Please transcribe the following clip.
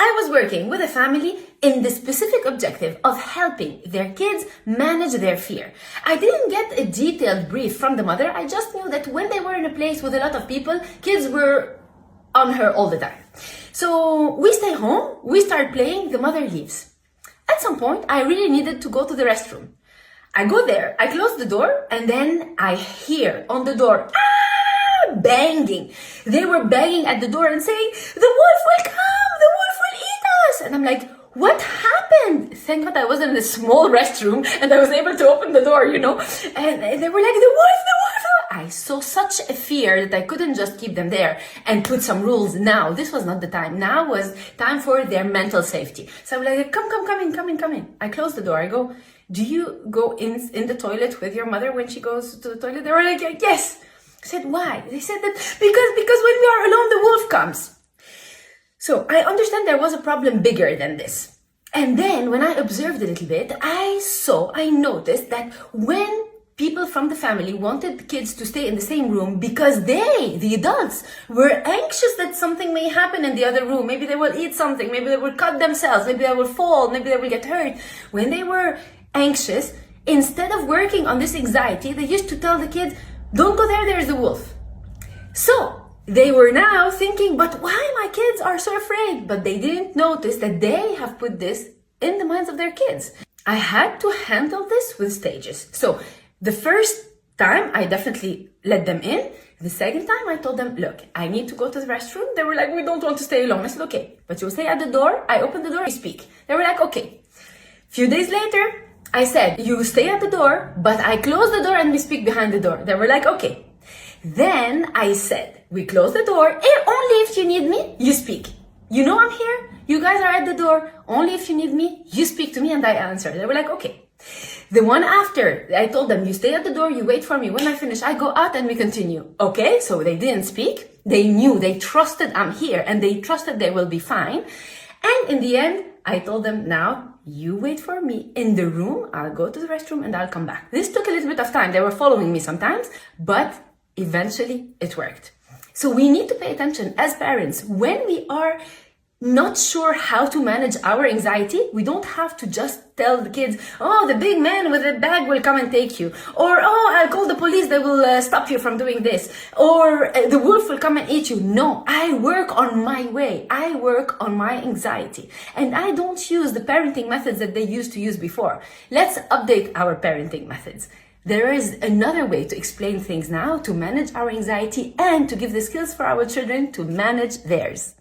I was working with a family in the specific objective of helping their kids manage their fear. I didn't get a detailed brief from the mother. I just knew that when they were in a place with a lot of people, kids were on her all the time. So we stay home, we start playing, the mother leaves. At some point, I really needed to go to the restroom. I go there, I close the door, and then I hear on the door, banging. They were banging at the door and saying, the wolf will come, the wolf will eat us. And I'm like, what happened? Thank God I was in a small restroom and I was able to open the door, And they were like, the wolf, the wolf. I saw such a fear that I couldn't just keep them there and put some rules. Now, this was not the time. Now was time for their mental safety. So I'm like, come in. I close the door. I go, do you go in the toilet with your mother when she goes to the toilet? They were like, yes. I said, why? They said that because when we are alone, the wolf comes. So I understand there was a problem bigger than this. And then when I observed a little bit, I noticed that when people from the family wanted the kids to stay in the same room because they, the adults, were anxious that something may happen in the other room. Maybe they will eat something, maybe they will cut themselves, maybe they will fall, maybe they will get hurt. When they were anxious, instead of working on this anxiety, they used to tell the kids, don't go there, there's a wolf. So they were now thinking, but why my kids are so afraid? But they didn't notice that they have put this in the minds of their kids. I had to handle this with stages. So the first time, I definitely let them in. The second time, I told them, look, I need to go to the restroom. They were like, we don't want to stay alone. I said, okay, but you'll stay at the door. I opened the door, we speak. They were like, okay. Few days later, I said, you stay at the door, but I close the door and we speak behind the door. They were like, okay. Then I said, we close the door, only if you need me, you speak. You know I'm here, you guys are at the door, only if you need me, you speak to me and I answer. They were like, okay. The one after, I told them, you stay at the door, you wait for me. When I finish, I go out and we continue. Okay, so they didn't speak. They knew, they trusted I'm here and they trusted they will be fine. And in the end, I told them, now you wait for me in the room. I'll go to the restroom and I'll come back. This took a little bit of time. They were following me sometimes, but eventually it worked. So we need to pay attention as parents. When we are not sure how to manage our anxiety, we don't have to just tell the kids, oh, the big man with a bag will come and take you. Or, oh, I'll call the police, they will stop you from doing this. Or the wolf will come and eat you. No, I work on my way. I work on my anxiety. And I don't use the parenting methods that they used to use before. Let's update our parenting methods. There is another way to explain things now, to manage our anxiety and to give the skills for our children to manage theirs.